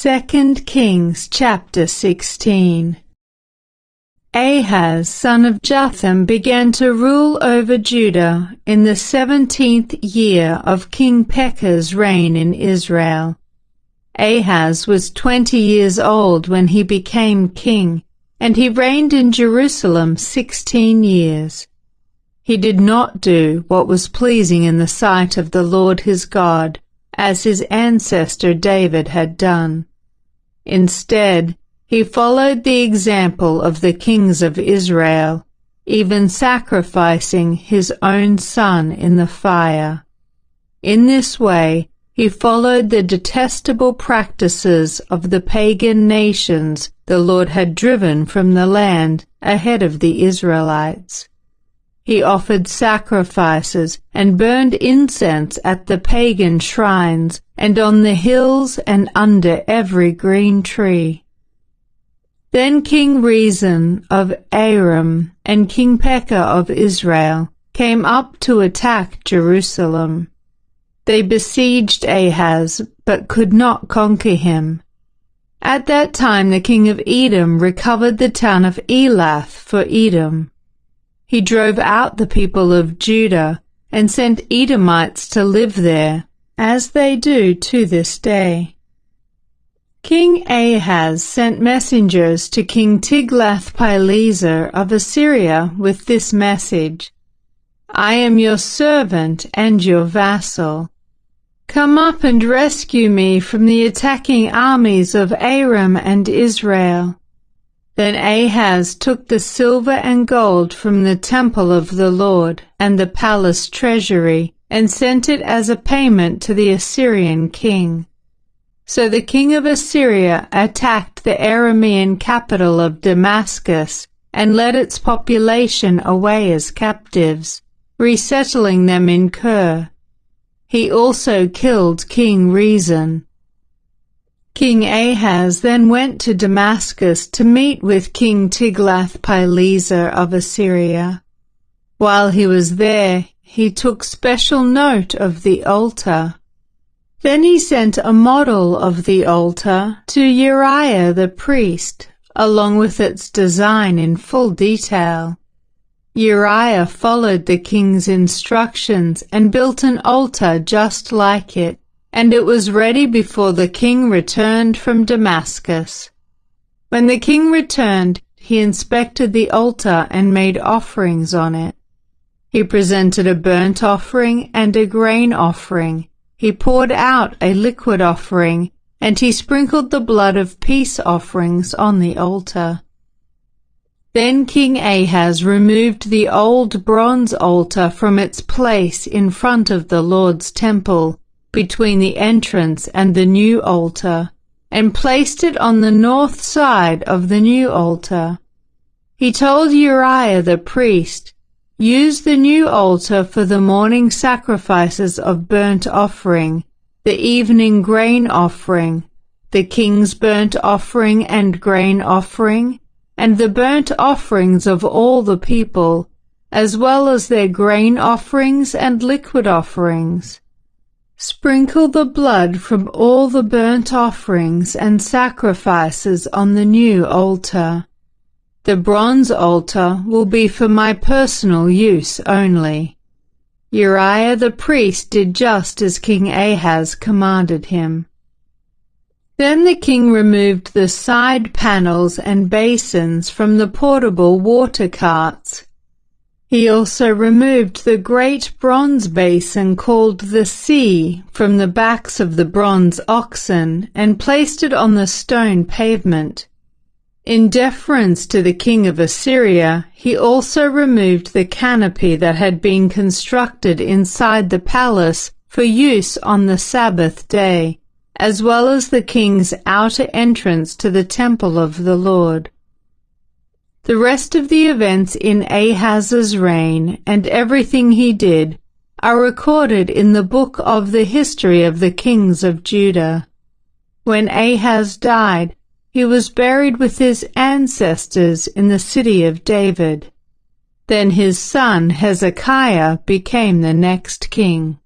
2 Kings chapter 16. Ahaz, son of Jotham, began to rule over Judah in the 17th year of King Pekah's reign in Israel. Ahaz was 20 years old when he became king, and he reigned in Jerusalem 16 years. He did not do what was pleasing in the sight of the Lord his God, as his ancestor David had done. Instead, he followed the example of the kings of Israel, even sacrificing his own son in the fire. In this way, he followed the detestable practices of the pagan nations the Lord had driven from the land ahead of the Israelites. He offered sacrifices and burned incense at the pagan shrines and on the hills and under every green tree. Then King Rezin of Aram and King Pekah of Israel came up to attack Jerusalem. They besieged Ahaz, but could not conquer him. At that time the king of Edom recovered the town of Elath for Edom. He drove out the people of Judah and sent Edomites to live there, as they do to this day. King Ahaz sent messengers to King Tiglath-Pileser of Assyria with this message: "I am your servant and your vassal. Come up and rescue me from the attacking armies of Aram and Israel." Then Ahaz took the silver and gold from the temple of the Lord and the palace treasury and sent it as a payment to the Assyrian king. So the king of Assyria attacked the Aramean capital of Damascus and led its population away as captives, resettling them in Kir. He also killed King Rezin. King Ahaz then went to Damascus to meet with King Tiglath-Pileser of Assyria. While he was there, he took special note of the altar. Then he sent a model of the altar to Uriah the priest, along with its design in full detail. Uriah followed the king's instructions and built an altar just like it, and it was ready before the king returned from Damascus. When the king returned, he inspected the altar and made offerings on it. He presented a burnt offering and a grain offering. He poured out a liquid offering, and he sprinkled the blood of peace offerings on the altar. Then King Ahaz removed the old bronze altar from its place in front of the Lord's temple, between the entrance and the new altar, and placed it on the north side of the new altar. He told Uriah the priest, "Use the new altar for the morning sacrifices of burnt offering, the evening grain offering, the king's burnt offering and grain offering, and the burnt offerings of all the people, as well as their grain offerings and liquid offerings. Sprinkle the blood from all the burnt offerings and sacrifices on the new altar. The bronze altar will be for my personal use only." Uriah the priest did just as King Ahaz commanded him. Then the king removed the side panels and basins from the portable water carts. He also removed the great bronze basin called the Sea from the backs of the bronze oxen and placed it on the stone pavement. In deference to the king of Assyria, he also removed the canopy that had been constructed inside the palace for use on the Sabbath day, as well as the king's outer entrance to the temple of the Lord. The rest of the events in Ahaz's reign and everything he did are recorded in the book of the history of the kings of Judah. When Ahaz died, he was buried with his ancestors in the city of David. Then his son Hezekiah became the next king.